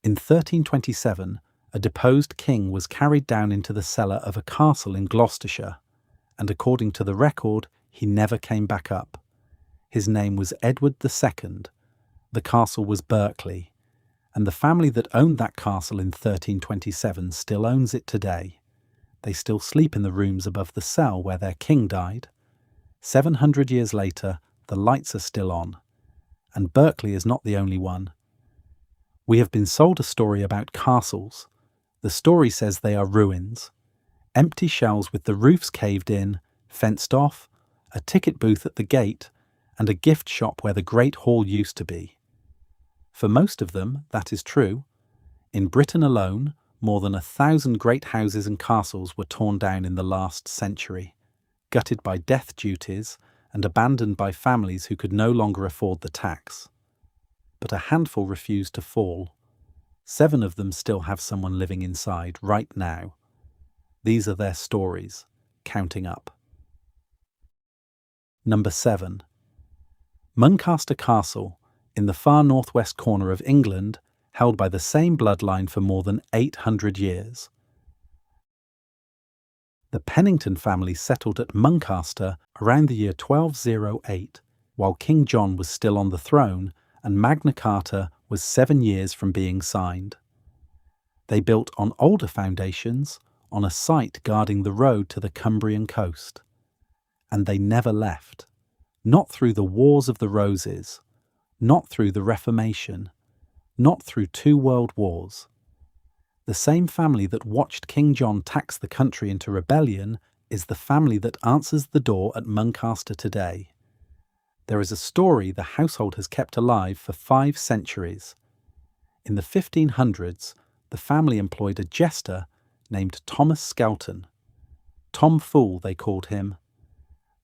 In 1327, a deposed king was carried down into the cellar of a castle in Gloucestershire, and according to the record, he never came back up. His name was Edward II. The castle was Berkeley, and the family that owned that castle in 1327 still owns it today. They still sleep in the rooms above the cell where their king died. 700 years later, the lights are still on. And Berkeley is not the only one. We have been sold a story about castles. The story says they are ruins. Empty shells with the roofs caved in, fenced off, a ticket booth at the gate, and a gift shop where the Great Hall used to be. For most of them, that is true. In Britain alone, more than 1,000 great houses and castles were torn down in the last century, gutted by death duties and abandoned by families who could no longer afford the tax. But a handful refused to fall. 7 of them still have someone living inside right now. These are their stories, counting up. Number 7. Muncaster Castle, in the far northwest corner of England, held by the same bloodline for more than 800 years. The Pennington family settled at Muncaster around the year 1208, while King John was still on the throne and Magna Carta was 7 years from being signed. They built on older foundations, on a site guarding the road to the Cumbrian coast. And they never left, not through the Wars of the Roses, not through the Reformation, not through 2 world wars. The same family that watched King John tax the country into rebellion is the family that answers the door at Muncaster today. There is a story the household has kept alive for 5 centuries. In the 1500s, the family employed a jester named Thomas Skelton. Tom Fool, they called him.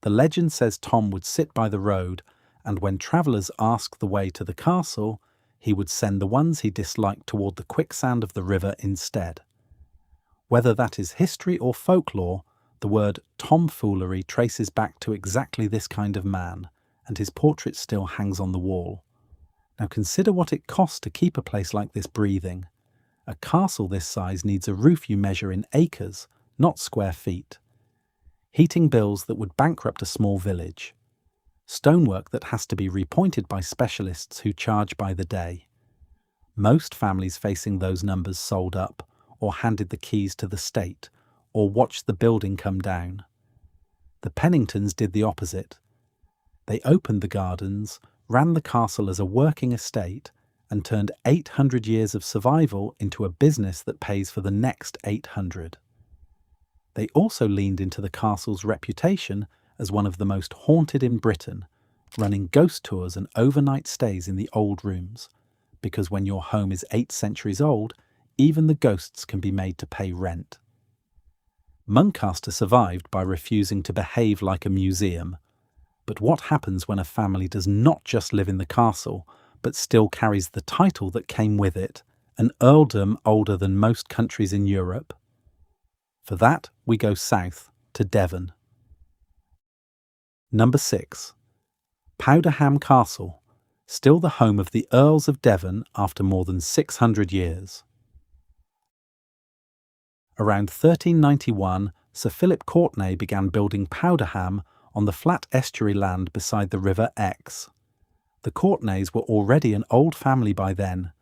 The legend says Tom would sit by the road, and when travellers asked the way to the castle, he would send the ones he disliked toward the quicksand of the river instead. Whether that is history or folklore, the word tomfoolery traces back to exactly this kind of man, and his portrait still hangs on the wall. Now consider what it costs to keep a place like this breathing. A castle this size needs a roof you measure in acres, not square feet. Heating bills that would bankrupt a small village. Stonework that has to be repointed by specialists who charge by the day. Most families facing those numbers sold up, or handed the keys to the state, or watched the building come down. The Penningtons did the opposite. They opened the gardens, ran the castle as a working estate, and turned 800 years of survival into a business that pays for the next 800. They also leaned into the castle's reputation as one of the most haunted in Britain, running ghost tours and overnight stays in the old rooms, because when your home is 8 centuries old, even the ghosts can be made to pay rent. Muncaster survived by refusing to behave like a museum. But what happens when a family does not just live in the castle, but still carries the title that came with it, an earldom older than most countries in Europe? For that, we go south, to Devon. Number 6. Powderham Castle, still the home of the Earls of Devon after more than 600 years. Around 1391, Sir Philip Courtenay began building Powderham on the flat estuary land beside the River Exe. The Courtenays were already an old family by then.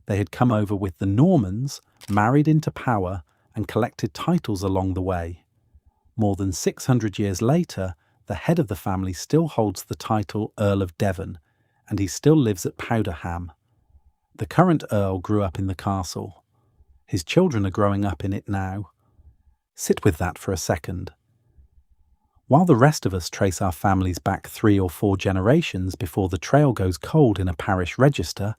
They had come over with the Normans, married into power, and collected titles along the way. More than 600 years later, the head of the family still holds the title Earl of Devon, and he still lives at Powderham. The current Earl grew up in the castle. His children are growing up in it now. Sit with that for a second. While the rest of us trace our families back 3 or 4 generations before the trail goes cold in a parish register,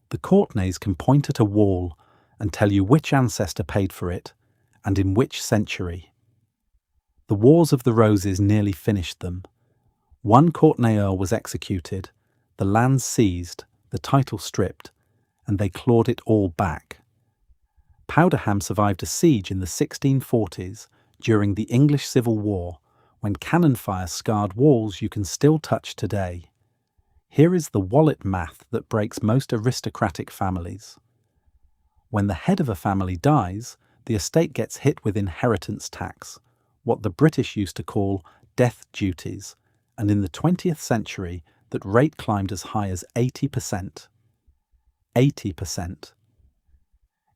the Courtenays can point at a wall and tell you which ancestor paid for it, and in which century. The Wars of the Roses nearly finished them. 1 Courtenay Earl was executed, the lands seized, the title stripped, and they clawed it all back. Powderham survived a siege in the 1640s during the English Civil War, when cannon fire scarred walls you can still touch today. Here is the wallet math that breaks most aristocratic families. When the head of a family dies, the estate gets hit with inheritance tax, what the British used to call death duties, and in the 20th century that rate climbed as high as 80%. 80%.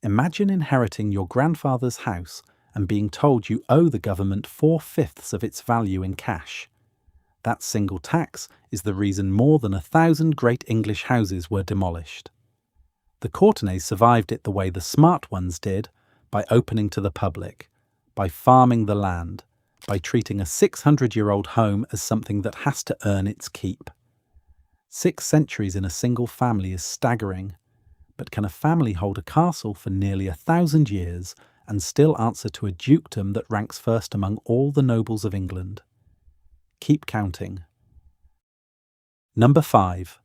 Imagine inheriting your grandfather's house and being told you owe the government 4/5 of its value in cash. That single tax is the reason more than 1,000 great English houses were demolished. The Courtenays survived it the way the smart ones did, by opening to the public, by farming the land, by treating a 600-year-old home as something that has to earn its keep. 6 centuries in a single family is staggering, but can a family hold a castle for nearly 1,000 years and still answer to a dukedom that ranks first among all the nobles of England? Keep counting. Number 5.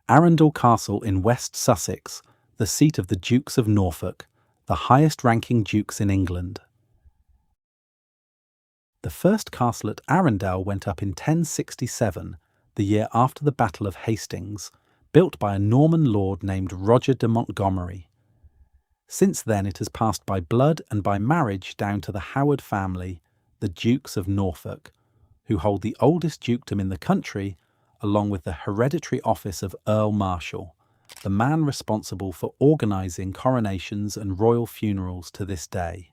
Arundel Castle in West Sussex, the seat of the Dukes of Norfolk, the highest-ranking dukes in England. The first castle at Arundel went up in 1067, the year after the Battle of Hastings, built by a Norman lord named Roger de Montgomery. Since then it has passed by blood and by marriage down to the Howard family, the Dukes of Norfolk, who hold the oldest dukedom in the country, along with the hereditary office of Earl Marshal, the man responsible for organising coronations and royal funerals to this day.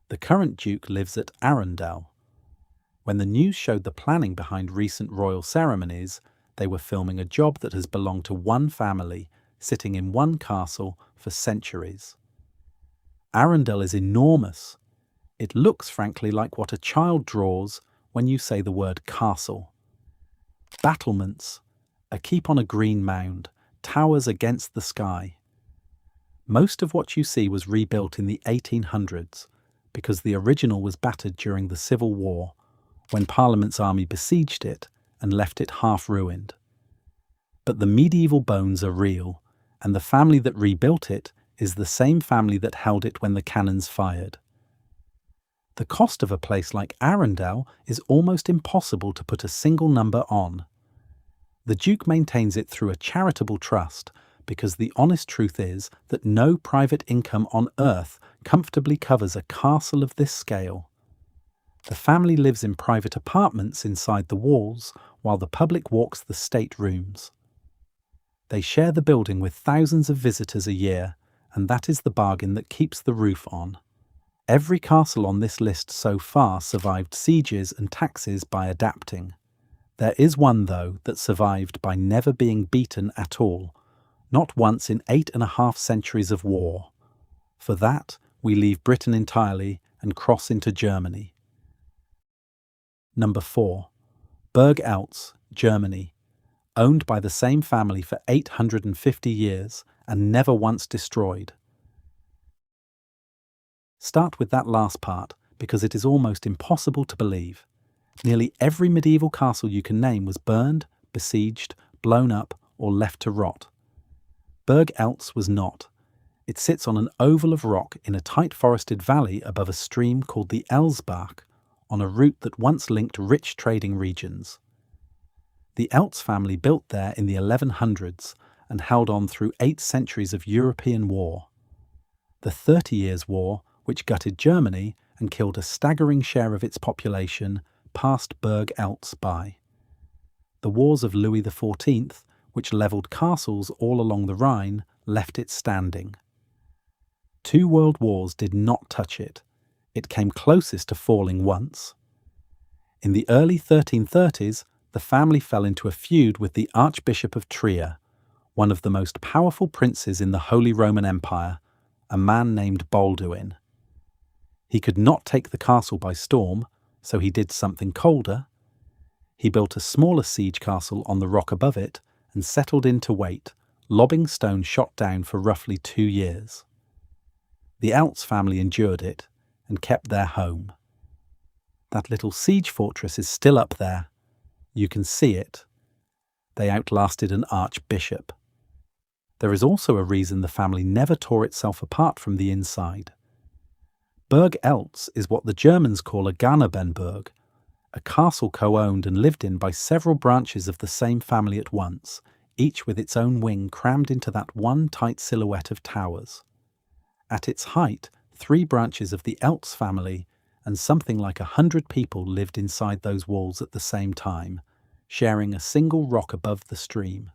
The current Duke lives at Arundel. When the news showed the planning behind recent royal ceremonies, they were filming a job that has belonged to one family, sitting in one castle for centuries. Arundel is enormous. It looks, frankly, like what a child draws when you say the word castle. Battlements, a keep on a green mound, towers against the sky. Most of what you see was rebuilt in the 1800s, because the original was battered during the Civil War, when Parliament's army besieged it and left it half ruined. But the medieval bones are real, and the family that rebuilt it is the same family that held it when the cannons fired. The cost of a place like Arundel is almost impossible to put a single number on. The Duke maintains it through a charitable trust, because the honest truth is that no private income on earth comfortably covers a castle of this scale. The family lives in private apartments inside the walls, while the public walks the state rooms. They share the building with thousands of visitors a year, and that is the bargain that keeps the roof on. Every castle on this list so far survived sieges and taxes by adapting. There is one, though, that survived by never being beaten at all, not once in 8.5 centuries of war. For that, we leave Britain entirely and cross into Germany. Number 4. Burg Eltz, Germany, owned by the same family for 850 years and never once destroyed. Start with that last part, because it is almost impossible to believe. Nearly every medieval castle you can name was burned, besieged, blown up, or left to rot. Burg Eltz was not. It sits on an oval of rock in a tight forested valley above a stream called the Elsbach, on a route that once linked rich trading regions. The Eltz family built there in the 1100s and held on through 8 centuries of European war. The 30 Years' War, which gutted Germany and killed a staggering share of its population, passed Burg Eltz by. The wars of Louis XIV, which levelled castles all along the Rhine, left it standing. 2 world wars did not touch it. It came closest to falling once. In the early 1330s, the family fell into a feud with the Archbishop of Trier, one of the most powerful princes in the Holy Roman Empire, a man named Balduin. He could not take the castle by storm, so he did something colder. He built a smaller siege castle on the rock above it and settled in to wait, lobbing stones shot down for roughly 2 years. The Eltz family endured it and kept their home. That little siege fortress is still up there. You can see it. They outlasted an archbishop. There is also a reason the family never tore itself apart from the inside. Burg Eltz is what the Germans call a Ganabenburg, a castle co-owned and lived in by several branches of the same family at once, each with its own wing crammed into that one tight silhouette of towers. At its height, 3 branches of the Eltz family and something like 100 people lived inside those walls at the same time, sharing a single rock above the stream.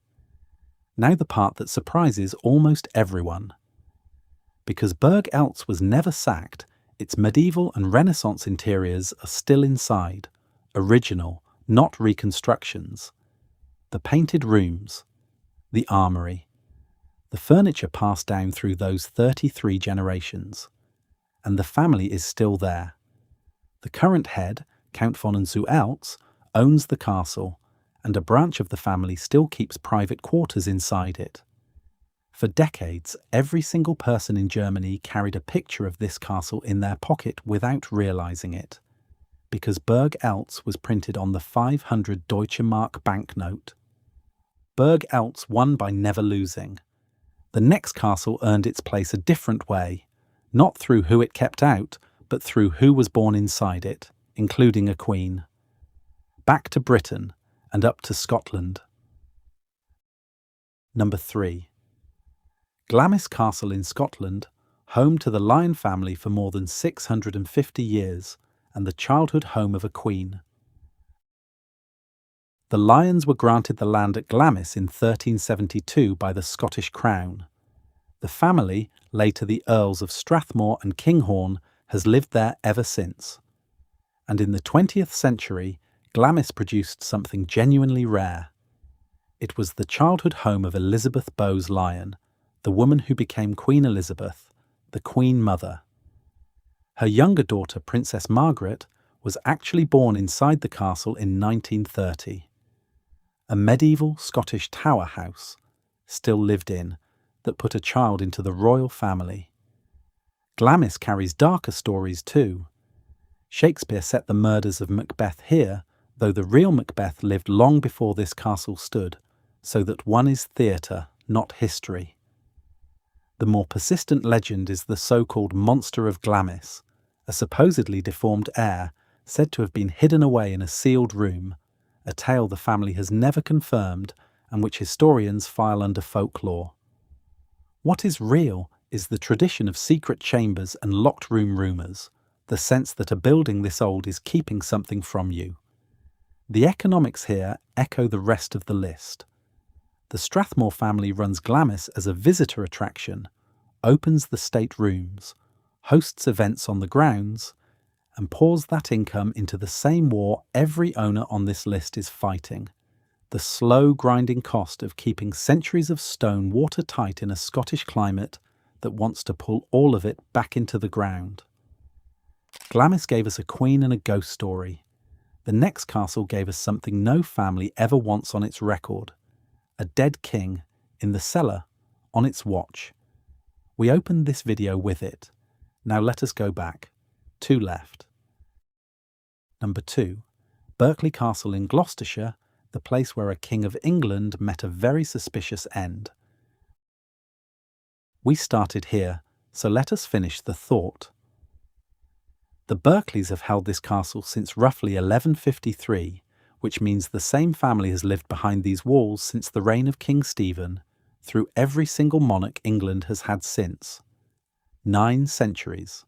Now the part that surprises almost everyone. Because Burg Eltz was never sacked, its medieval and Renaissance interiors are still inside, original, not reconstructions. The painted rooms, the armoury, the furniture passed down through those 33 generations. And the family is still there. The current head, Count von zu Eltz, owns the castle, and a branch of the family still keeps private quarters inside it. For decades, every single person in Germany carried a picture of this castle in their pocket without realising it, because Burg Eltz was printed on the 500 Deutsche Mark banknote. Burg Eltz won by never losing. The next castle earned its place a different way, not through who it kept out, but through who was born inside it, including a queen. Back to Britain and up to Scotland. Number 3. Glamis Castle in Scotland, home to the Lion family for more than 650 years and the childhood home of a queen. The Lions were granted the land at Glamis in 1372 by the Scottish Crown. The family, later the Earls of Strathmore and Kinghorn, has lived there ever since. And in the 20th century, Glamis produced something genuinely rare. It was the childhood home of Elizabeth Bowes Lion, the woman who became Queen Elizabeth, the Queen Mother. Her younger daughter, Princess Margaret, was actually born inside the castle in 1930. A medieval Scottish tower house, still lived in, that put a child into the royal family. Glamis carries darker stories too. Shakespeare set the murders of Macbeth here, though the real Macbeth lived long before this castle stood, so that one is theatre, not history. The more persistent legend is the so-called Monster of Glamis, a supposedly deformed heir said to have been hidden away in a sealed room, a tale the family has never confirmed and which historians file under folklore. What is real is the tradition of secret chambers and locked room rumours, the sense that a building this old is keeping something from you. The economics here echo the rest of the list. The Strathmore family runs Glamis as a visitor attraction, opens the state rooms, hosts events on the grounds, and pours that income into the same war every owner on this list is fighting: the slow grinding cost of keeping centuries of stone watertight in a Scottish climate that wants to pull all of it back into the ground. Glamis gave us a queen and a ghost story. The next castle gave us something no family ever wants on its record: a dead king in the cellar on its watch. We opened this video with it. Now let us go back. 2 left. Number 2. Berkeley Castle in Gloucestershire, the place where a King of England met a very suspicious end. We started here, so let us finish the thought. The Berkeleys have held this castle since roughly 1153, which means the same family has lived behind these walls since the reign of King Stephen, through every single monarch England has had since. 9 centuries.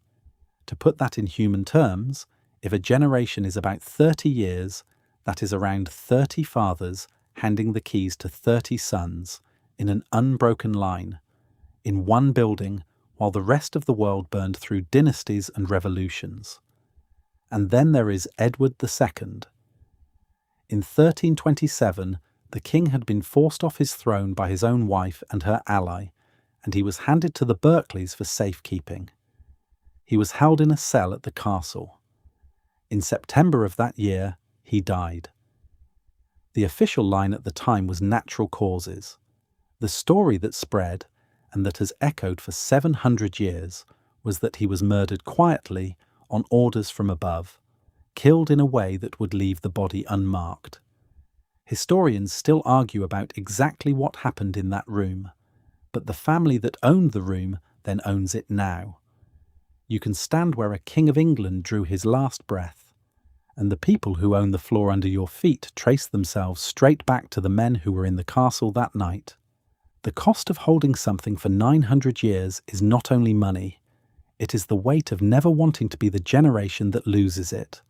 To put that in human terms, if a generation is about 30 years, that is around 30 fathers handing the keys to 30 sons, in an unbroken line, in one building, while the rest of the world burned through dynasties and revolutions. And then there is Edward II. In 1327, the king had been forced off his throne by his own wife and her ally, and he was handed to the Berkeleys for safekeeping. He was held in a cell at the castle. In September of that year, he died. The official line at the time was natural causes. The story that spread, and that has echoed for 700 years, was that he was murdered quietly on orders from above, killed in a way that would leave the body unmarked. Historians still argue about exactly what happened in that room, but the family that owned the room then owns it now. You can stand where a King of England drew his last breath, and the people who own the floor under your feet trace themselves straight back to the men who were in the castle that night. The cost of holding something for 900 years is not only money, it is the weight of never wanting to be the generation that loses it.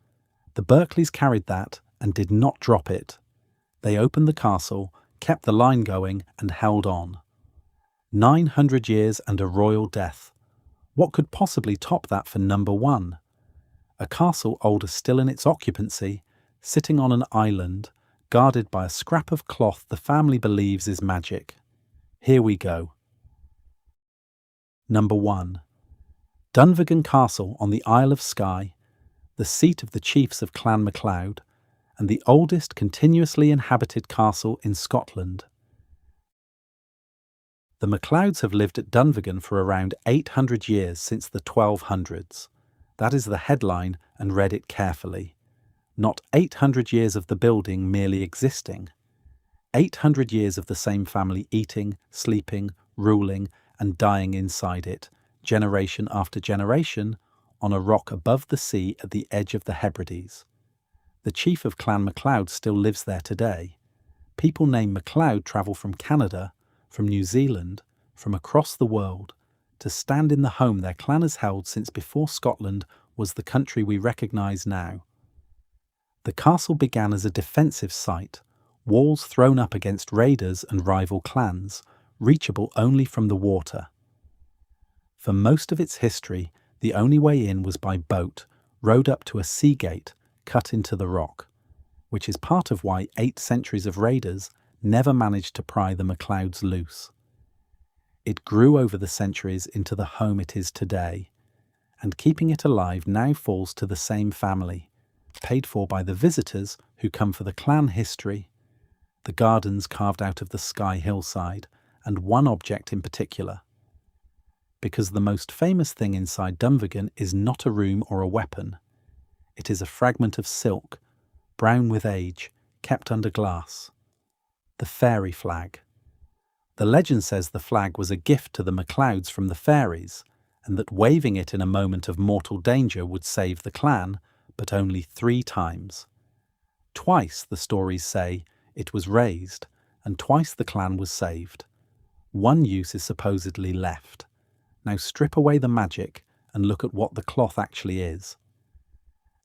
The Berkeleys carried that and did not drop it. They opened the castle, kept the line going, and held on. 900 years and a royal death. What could possibly top that for number one? A castle older still in its occupancy, sitting on an island, guarded by a scrap of cloth the family believes is magic. Here we go. Number 1. Dunvegan Castle on the Isle of Skye, the seat of the chiefs of Clan MacLeod, and the oldest continuously inhabited castle in Scotland. The MacLeods have lived at Dunvegan for around 800 years since the 1200s. That is the headline, and read it carefully. Not 800 years of the building merely existing. 800 years of the same family eating, sleeping, ruling, and dying inside it, generation after generation, on a rock above the sea at the edge of the Hebrides. The chief of Clan MacLeod still lives there today. People named MacLeod travel from Canada, from New Zealand, from across the world, to stand in the home their clan has held since before Scotland was the country we recognise now. The castle began as a defensive site, walls thrown up against raiders and rival clans, reachable only from the water. For most of its history, the only way in was by boat, rowed up to a sea gate cut into the rock, which is part of why 8 centuries of raiders never managed to pry the MacLeods loose. It grew over the centuries into the home it is today, and keeping it alive now falls to the same family, paid for by the visitors who come for the clan history, the gardens carved out of the Skye hillside, and one object in particular. Because the most famous thing inside Dunvegan is not a room or a weapon. It is a fragment of silk, brown with age, kept under glass. The fairy flag. The legend says the flag was a gift to the MacLeods from the fairies, and that waving it in a moment of mortal danger would save the clan, but only 3 times. Twice, the stories say, it was raised, and twice the clan was saved. One use is supposedly left. Now strip away the magic and look at what the cloth actually is.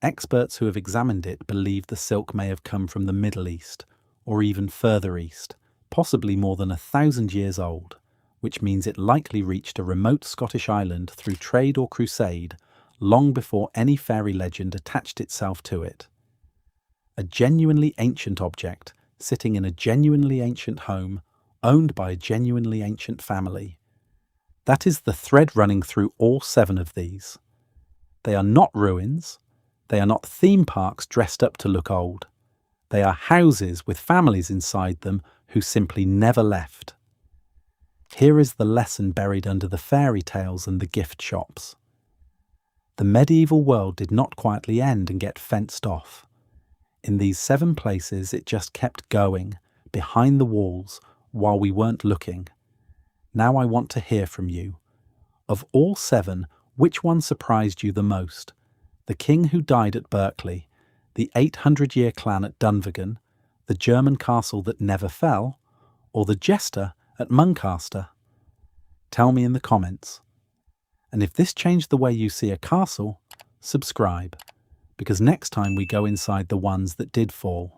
Experts who have examined it believe the silk may have come from the Middle East, or even further east, possibly more than 1,000 years old, which means it likely reached a remote Scottish island through trade or crusade, long before any fairy legend attached itself to it. A genuinely ancient object, sitting in a genuinely ancient home, owned by a genuinely ancient family. That is the thread running through all 7 of these. They are not ruins. They are not theme parks dressed up to look old. They are houses with families inside them who simply never left. Here is the lesson buried under the fairy tales and the gift shops. The medieval world did not quietly end and get fenced off. In these 7 places it just kept going, behind the walls, while we weren't looking. Now I want to hear from you. Of all 7, which one surprised you the most? The king who died at Berkeley, the 800-year clan at Dunvegan, the German castle that never fell, or the jester at Muncaster? Tell me in the comments. And if this changed the way you see a castle, subscribe, because next time we go inside the ones that did fall.